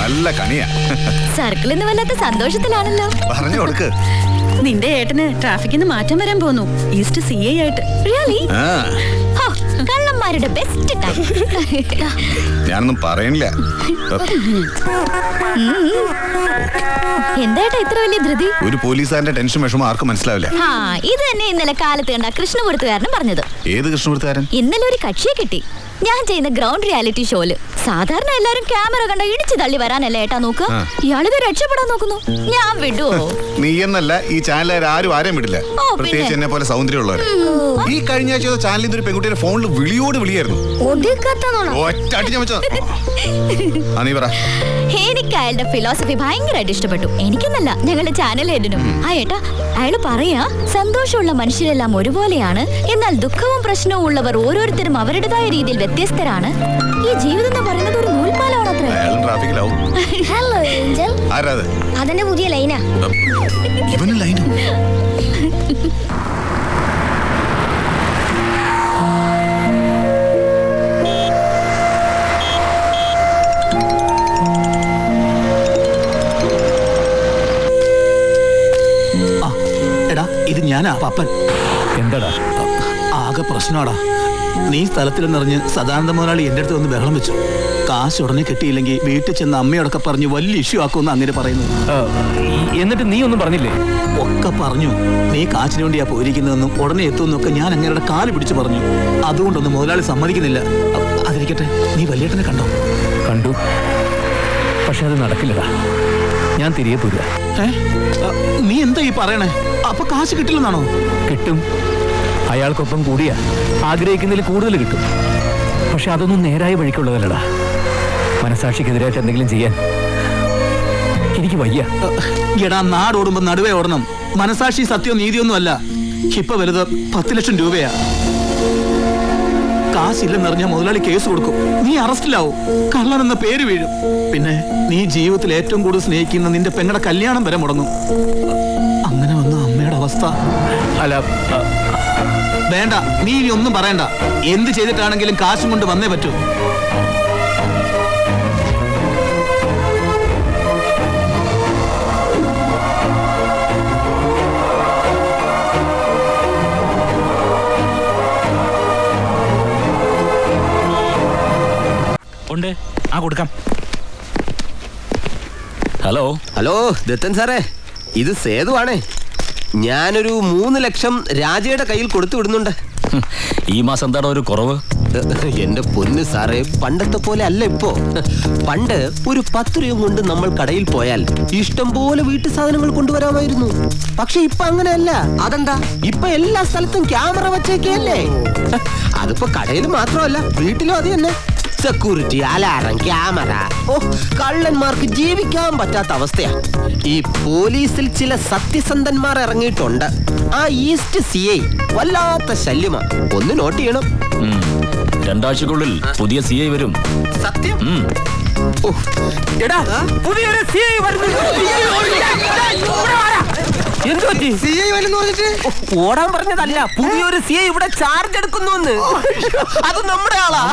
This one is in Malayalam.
നല്ല കണിയാ. സർക്കിളിൽ നിന്ന് വല്ലാത്ത സന്തോഷത്തിലാണല്ലോ. പറഞ്ഞു കൊടുക്ക്. നിന്റെ ഏട്ടന് ട്രാഫിക്കിന്ന് മാറ്റം വരാൻ പോന്നു. ഈസ്റ്റ് CI ആയിട്ട്. റിയലി? കള്ളന്മാരുടെ ബെസ്റ്റ് ടൈം. ഞാനൊന്നും പറയണില്ല. എന്തായിട്ടാ ഇത്ര വലിയ ധൃതി? ഒരു പോലീസുകാരന്റെ ടെൻഷൻ വിഷമം ആർക്കും മനസ്സിലാവില്ല. ഇത് തന്നെ ഇന്നലെ കാലത്ത് കണ്ട കൃഷ്ണപുരത്തുകാരനും പറഞ്ഞത്. ഏത് കൃഷ്ണപുരത്തുകാരൻ? ഇന്നലെ ഒരു കക്ഷിയെ കിട്ടി. ഞാൻ ചെയ്യുന്ന ഗ്രൗണ്ട് റിയാലിറ്റി ഷോയില്. സാധാരണ എല്ലാരും ക്യാമറ കണ്ട ഇടിച്ചു തള്ളി വരാനല്ലേ ഏട്ടാ നോക്കുക. ഇയാളിത് രക്ഷപ്പെടാൻ നോക്കുന്നു. ഞാൻ വിടുവോ? നീ എന്നല്ല, ഈ ചാനലുകാർ ആരെയും വിടില്ല. പ്രത്യേകിച്ച് എന്നെ പോലെ സൗന്ദര്യമുള്ളവർ. ഈ കഴിഞ്ഞ ആഴ്ച ചാനലിൽ നിന്ന് ഒരു പെൺകുട്ടിയുടെ ഫോണിൽ വിളിയോട് വിളിയായിരുന്നു. എനിക്ക് അയാളുടെ ഫിലോസഫി ഭയങ്കരമായിട്ട് ഇഷ്ടപ്പെട്ടു. എനിക്കെന്നല്ല, ഞങ്ങളുടെ ചാനൽ ഹെഡിനും. ഏട്ടാ അയാള് പറയാ, സന്തോഷമുള്ള മനുഷ്യരെല്ലാം ഒരുപോലെയാണ്, എന്നാൽ ദുഃഖവും പ്രശ്നവും ഉള്ളവർ ഓരോരുത്തരും അവരുടേതായ രീതിയിൽ വ്യത്യസ്തരാണ്. ഈ ജീവിതം എന്ന് പറയുന്നത് ഒരു നൂൽപ്പാലമാണ് അത്ര. Hello Angel. അതെന്റെ പുതിയ ലൈനാ. ഇവന് ലൈനോ? ഇത് ഞാനാ പപ്പൻ. എന്താടാ? ആകെ പ്രശ്നമാടാ. നീ സ്ഥലത്തിലെന്നറിഞ്ഞ് സദാനന്ദ മുതലാളി എന്റെ അടുത്ത് വന്ന് ബഹളം വെച്ചു. കാശ് ഉടനെ കിട്ടിയില്ലെങ്കിൽ വീട്ടിൽ ചെന്ന് അമ്മയോടൊക്കെ പറഞ്ഞ് വലിയ ഇഷ്യൂ ആക്കുമെന്ന് അങ്ങനെ പറയുന്നു. എന്നിട്ട് നീ ഒന്നും പറഞ്ഞില്ലേ? ഒക്കെ പറഞ്ഞു. നീ കാശിന് വേണ്ടിയാ പോയിരിക്കുന്നതെന്നും ഉടനെ എത്തുമെന്നൊക്കെ ഞാൻ അങ്ങയുടെ കാല് പിടിച്ചു പറഞ്ഞു. അതുകൊണ്ടൊന്നും മുതലാളി സമ്മതിക്കുന്നില്ല. അതിരിക്കട്ടെ, നീ വലിയേട്ടനെ കണ്ടോ? കണ്ടു. പക്ഷെ അത് നടക്കില്ലടാ. ഞാൻ തിരികെ പോരുക. നീ എന്താ ഈ പറയണേ? അപ്പൊ കാശ് കിട്ടില്ലെന്നാണോ? കിട്ടും. അയാൾക്കൊപ്പം കൂടിയാ ആഗ്രഹിക്കുന്നതിൽ കൂടുതൽ കിട്ടും. പക്ഷെ അതൊന്നും നേരായ വഴിക്കുള്ളതല്ലടാ. മനസാക്ഷിക്കെതിരായിട്ട് എന്തെങ്കിലും ചെയ്യാൻ എനിക്ക് വയ്യ. എടാ, നാടോടുമ്പോ നടുവേ ഓടണം. മനസാക്ഷി സത്യവും നീതിയൊന്നും അല്ല. ഇപ്പൊ വലുത് 10 ലക്ഷം രൂപയാ. കാശില്ലെന്നറിഞ്ഞാൽ മുതലാളി കേസ് കൊടുക്കും. നീ അറസ്റ്റിലാവും. കള്ളൻ എന്ന പേര് വീഴും. പിന്നെ നീ ജീവിതത്തിൽ ഏറ്റവും കൂടുതൽ സ്നേഹിക്കുന്ന നിന്റെ പെങ്ങളുടെ കല്യാണം വരെ മുടങ്ങും. അങ്ങനെ വന്ന അമ്മയുടെ അവസ്ഥ. അല്ല, വേണ്ട, നീ ഇനി ഒന്നും പറയണ്ട. എന്ത് ചെയ്തിട്ടാണെങ്കിലും കാശും കൊണ്ട് വന്നേ പറ്റൂ. കൊടുക്കാം. ഹലോ ഹലോ ദത്തൻ സാറേ, ഇത് സേതുവാണേ. ഞാനൊരു 3 ലക്ഷം രാജയുടെ കയ്യിൽ കൊടുത്തു വിടുന്നുണ്ട്. ഈ മാസം എന്താണോ ഒരു കുറവ്? എന്റെ പൊന്ന് സാറേ, പണ്ടത്തെ പോലെ അല്ല ഇപ്പോ. പണ്ട് ഒരു 10 രൂപ കൊണ്ട് നമ്മൾ കടയിൽ പോയാൽ ഇഷ്ടം പോലെ വീട്ടു സാധനങ്ങൾ കൊണ്ടുവരാമായിരുന്നു. പക്ഷെ ഇപ്പൊ അങ്ങനെയല്ല. അതെന്താ? ഇപ്പൊ എല്ലാ സ്ഥലത്തും ക്യാമറ വച്ചേക്കല്ലേ. അതിപ്പോ കടയിൽ മാത്രമല്ല, വീട്ടിലും അത് തന്നെ. Security, alarm, camera. കള്ളന്മാർക്ക് ജീവിക്കാൻ പറ്റാത്ത അവസ്ഥയാ. ഈ പോലീസിൽ ചില സത്യസന്ധന്മാർ ഇറങ്ങിയിട്ടുണ്ട്. ആ ഈസ്റ്റ് CI വല്ലാത്ത ശല്യമാ. ഒന്ന് നോട്ട് ചെയ്യണം. 2 ആഴ്ചക്കുള്ളിൽ പുതിയ CI വരും. സത്യം. എടാ, പുതിയൊരു CI വരുന്നു. ഓടാൻ പറഞ്ഞതല്ല, പുതിയൊരു CI ഇവിടെ ചാർജ് എടുക്കുന്നു. അത് നമ്മുടെ ആളാണോ?